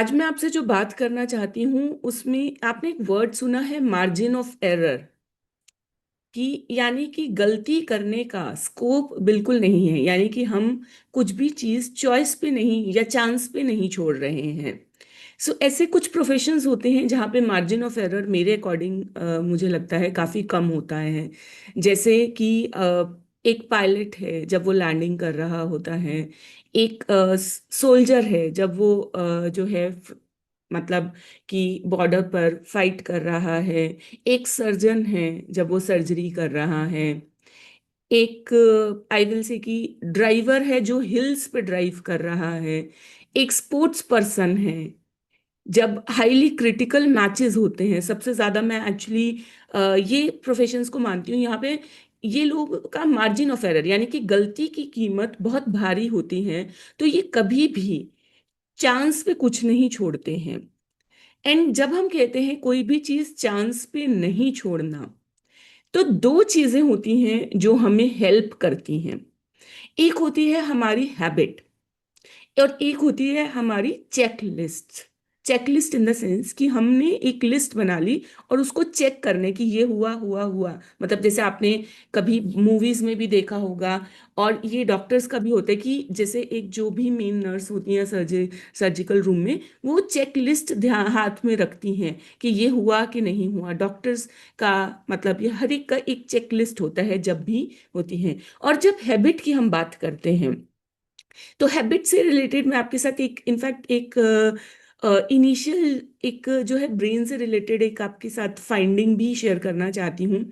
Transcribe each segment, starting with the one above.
आज मैं आपसे जो बात करना चाहती हूँ उसमें आपने एक वर्ड सुना है, मार्जिन ऑफ एरर। कि यानी कि गलती करने का स्कोप बिल्कुल नहीं है, यानी कि हम कुछ भी चीज़ चॉइस पे नहीं या चांस पे नहीं छोड़ रहे हैं। ऐसे कुछ प्रोफेशंस होते हैं जहाँ पे मार्जिन ऑफ एरर मेरे अकॉर्डिंग मुझे लगता है काफ़ी कम होता है। जैसे कि एक पायलट है जब वो लैंडिंग कर रहा होता है, एक सोल्जर है जब वो जो है मतलब कि बॉर्डर पर फाइट कर रहा है, एक सर्जन है जब वो सर्जरी कर रहा है, एक आई विल से कि ड्राइवर है जो हिल्स पे ड्राइव कर रहा है, एक स्पोर्ट्स पर्सन है जब हाईली क्रिटिकल मैचेस होते हैं। सबसे ज्यादा मैं एक्चुअली ये प्रोफेशंस को मानती हूँ यहाँ पे। ये लोग का मार्जिन ऑफ एरर यानी कि गलती की कीमत बहुत भारी होती है, तो ये कभी भी चांस पे कुछ नहीं छोड़ते हैं। एंड जब हम कहते हैं कोई भी चीज चांस पे नहीं छोड़ना, तो दो चीजें होती हैं जो हमें हेल्प करती हैं। एक होती है हमारी हैबिट और एक होती है हमारी checklist. Checklist in the sense कि हमने एक लिस्ट बना ली और उसको चेक करने की ये हुआ हुआ हुआ। मतलब जैसे आपने कभी मूवीज में भी देखा होगा, और ये डॉक्टर्स का भी होता है कि जैसे एक जो भी मेन नर्स होती है सर्जिकल रूम में, वो चेक लिस्ट ध्यान हाथ में रखती हैं कि ये हुआ कि नहीं हुआ। डॉक्टर्स का मतलब ये हर एक का एक चेक लिस्ट होता है जब भी होती है। और जब हैबिट की हम बात करते हैं, तो हैबिट से रिलेटेड मैं आपके साथ एक इनफैक्ट एक इनिशियल एक जो है ब्रेन से रिलेटेड एक आपके साथ फाइंडिंग भी शेयर करना चाहती हूँ।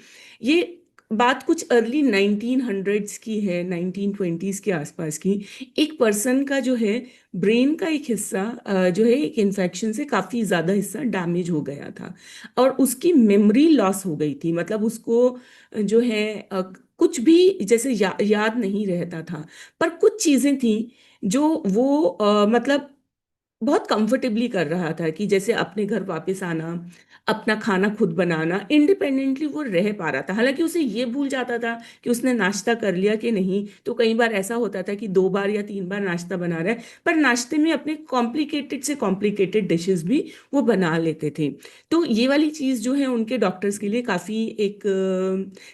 ये बात कुछ अर्ली 1900s की है, 1920s के आसपास की। एक पर्सन का जो है ब्रेन का एक हिस्सा जो है एक इन्फेक्शन से काफ़ी ज़्यादा हिस्सा डैमेज हो गया था और उसकी मेमोरी लॉस हो गई थी। मतलब उसको जो है कुछ भी जैसे याद नहीं रहता था। पर कुछ चीजें थी जो वो मतलब बहुत कंफर्टेबली कर रहा था, कि जैसे अपने घर वापस आना, अपना खाना खुद बनाना, इंडिपेंडेंटली वो रह पा रहा था। हालांकि उसे ये भूल जाता था कि उसने नाश्ता कर लिया कि नहीं। तो कई बार ऐसा होता था कि 2 बार या 3 बार नाश्ता बना रहा है, पर नाश्ते में अपने कॉम्प्लिकेटेड से कॉम्प्लिकेटेड डिशेस भी वो बना लेते थे। तो ये वाली चीज़ जो है उनके डॉक्टर्स के लिए काफ़ी एक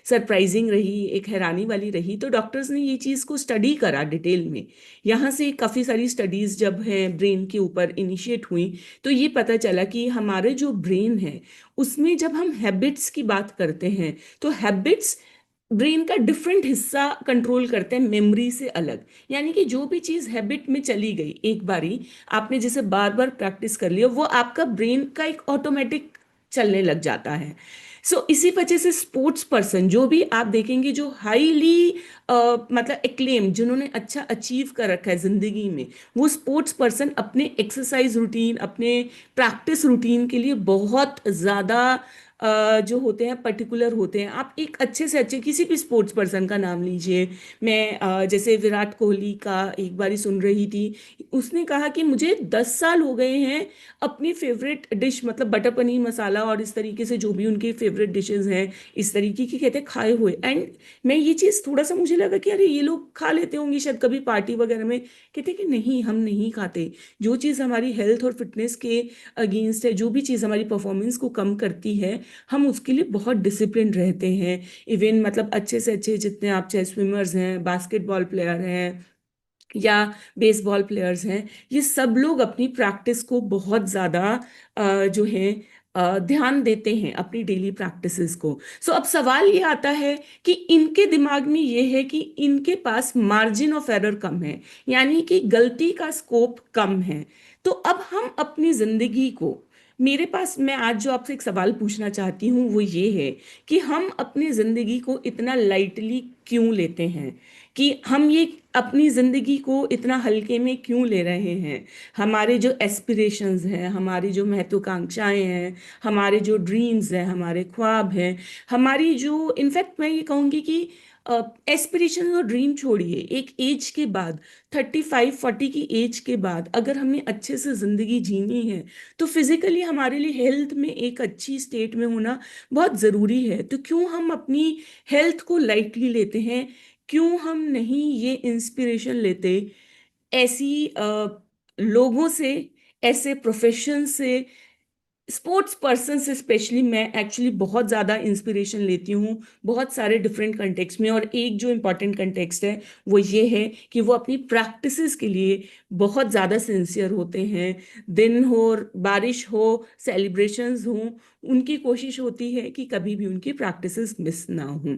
सरप्राइजिंग रही, एक हैरानी वाली रही। तो डॉक्टर्स ने ये चीज़ को स्टडी करा डिटेल में। यहाँ से काफ़ी सारी स्टडीज़ जब है ब्रेन के ऊपर इनिशिएट हुई, तो ये पता चला कि हमारे जो ब्रेन है उसमें जब हम हैबिट्स की बात करते हैं, तो हैबिट्स ब्रेन का डिफरेंट हिस्सा कंट्रोल करते हैं मेमोरी से अलग। यानी कि जो भी चीज़ हैबिट में चली गई एक बारी, आपने जैसे बार बार प्रैक्टिस कर लिया, वो आपका ब्रेन का एक ऑटोमेटिक चलने लग जाता है। इसी वजह से स्पोर्ट्स पर्सन जो भी आप देखेंगे जो हाईली मतलब एक्लेम, जिन्होंने अच्छा अचीव कर रखा है जिंदगी में, वो स्पोर्ट्स पर्सन अपने एक्सरसाइज रूटीन, अपने प्रैक्टिस रूटीन के लिए बहुत ज़्यादा जो होते हैं पर्टिकुलर होते हैं। आप एक अच्छे से अच्छे किसी भी स्पोर्ट्स पर्सन का नाम लीजिए। मैं जैसे विराट कोहली का एक बारी सुन रही थी, उसने कहा कि मुझे 10 साल हो गए हैं अपनी फेवरेट डिश मतलब बटर पनीर मसाला और इस तरीके से जो भी उनके फेवरेट डिशेस हैं, इस तरीके की कहते हैं खाए हुए। एंड मैं ये चीज़ थोड़ा सा मुझे लगा कि अरे ये लोग खा लेते होंगे शायद कभी पार्टी वगैरह में। कहते कि नहीं, हम नहीं खाते। जो चीज़ हमारी हेल्थ और फिटनेस के अगेंस्ट है, जो भी चीज़ हमारी परफॉर्मेंस को कम करती है, हम उसके लिए बहुत डिसिप्लिन रहते हैं। इवन मतलब अच्छे से अच्छे जितने आप चाहे स्विमर्स हैं, बास्केटबॉल प्लेयर हैं या बेसबॉल प्लेयर्स हैं, ये सब लोग अपनी प्रैक्टिस को बहुत ज़्यादा जो है ध्यान देते हैं अपनी डेली प्रैक्टिसेस को। अब सवाल ये आता है कि इनके दिमाग में ये है कि इनके पास मार्जिन ऑफ एरर कम है, यानी कि गलती का स्कोप कम है। तो अब हम अपनी जिंदगी को, मेरे पास मैं आज जो आपसे एक सवाल पूछना चाहती हूँ वो ये है कि हम अपनी जिंदगी को इतना लाइटली क्यों लेते हैं, कि हम ये अपनी जिंदगी को इतना हल्के में क्यों ले रहे हैं। हमारे जो एस्पिरेशंस हैं, हमारी जो महत्वाकांक्षाएं हैं, हमारे जो ड्रीम्स हैं, हमारे ख्वाब हैं, हमारी जो इनफैक्ट मैं ये कहूँगी कि एस्पिरेशन और ड्रीम छोड़िए, एक एज के बाद 35-40 की एज के बाद अगर हमें अच्छे से जिंदगी जीनी है, तो फिजिकली हमारे लिए हेल्थ में एक अच्छी स्टेट में होना बहुत ज़रूरी है। तो क्यों हम अपनी हेल्थ को लाइटली लेते हैं? क्यों हम नहीं ये इंस्पिरेशन लेते ऐसी लोगों से, ऐसे प्रोफेशन से, स्पोर्ट्स पर्सन से स्पेशली मैं एक्चुअली बहुत ज़्यादा इंस्पिरेशन लेती हूँ बहुत सारे डिफरेंट कंटेक्स्ट में। और एक जो इम्पॉर्टेंट कंटेक्स्ट है वो ये है कि वो अपनी प्रैक्टिसेस के लिए बहुत ज़्यादा सिंसियर होते हैं। दिन हो, बारिश हो, सेलिब्रेशंस हों, उनकी कोशिश होती है कि कभी भी उनकी प्रैक्टिसेस मिस ना हों।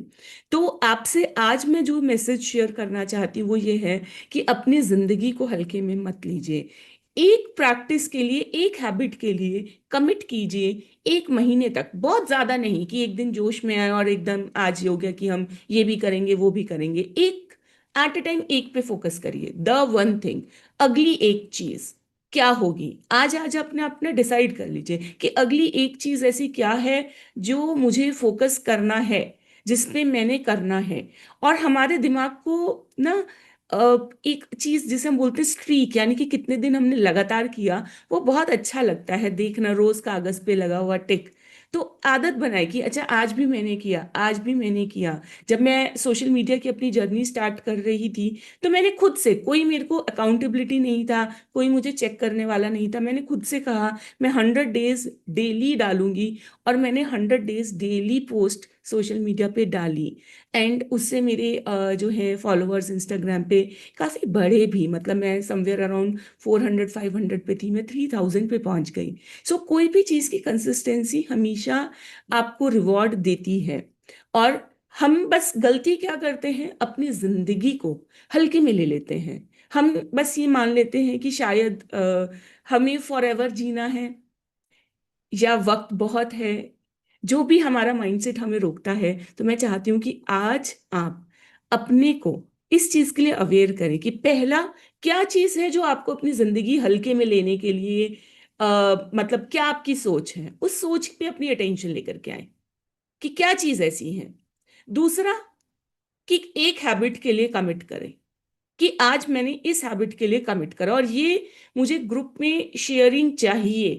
तो आपसे आज मैं जो मैसेज शेयर करना चाहती हूँ वो ये है कि अपनी ज़िंदगी को हल्के में मत लीजिए। एक प्रैक्टिस के लिए, एक हैबिट के लिए कमिट कीजिए 1 महीने तक, बहुत ज्यादा नहीं कि एक दिन जोश में आए और एकदम आज ये हो गया कि हम ये भी करेंगे वो भी करेंगे। एक एट ए टाइम एक पे फोकस करिए, द वन थिंग। अगली एक चीज क्या होगी, आज आज अपने अपने डिसाइड कर लीजिए कि अगली एक चीज ऐसी क्या है जो मुझे फोकस करना है, जिसपे मैंने करना है। और हमारे दिमाग को ना एक चीज जिसे हम बोलते हैं स्ट्रीक, यानी कि कितने दिन हमने लगातार किया, वो बहुत अच्छा लगता है देखना, रोज कागज पे लगा हुआ टिक। तो आदत बनाए कि अच्छा आज भी मैंने किया, आज भी मैंने किया। जब मैं सोशल मीडिया की अपनी जर्नी स्टार्ट कर रही थी तो मैंने खुद से, कोई मेरे को अकाउंटेबिलिटी नहीं था, कोई मुझे चेक करने वाला नहीं था, मैंने खुद से कहा मैं 100 डेज डेली डालूंगी। और मैंने 100 days daily post social media पे डाली। एंड उससे मेरे जो है फॉलोअर्स इंस्टाग्राम पे काफ़ी बढ़े भी, मतलब मैं समवेयर अराउंड 400-500 पे थी, मैं 3000 पे पहुंच गई। सो कोई भी चीज़ की कंसिस्टेंसी हमेशा आपको रिवॉर्ड देती है। और हम बस गलती क्या करते हैं, अपनी जिंदगी को हल्के में ले लेते हैं। हम बस ये मान लेते हैं कि शायद हमें फॉर एवर जीना है, या वक्त बहुत है, जो भी हमारा माइंडसेट हमें रोकता है। तो मैं चाहती हूँ कि आज आप अपने को इस चीज के लिए अवेयर करें कि पहला क्या चीज है जो आपको अपनी जिंदगी हल्के में लेने के लिए मतलब क्या आपकी सोच है, उस सोच पे अपनी अटेंशन लेकर के आए कि क्या चीज ऐसी है। दूसरा, कि एक हैबिट के लिए कमिट करें कि आज मैंने इस हैबिट के लिए कमिट करा और ये मुझे ग्रुप में शेयरिंग चाहिए।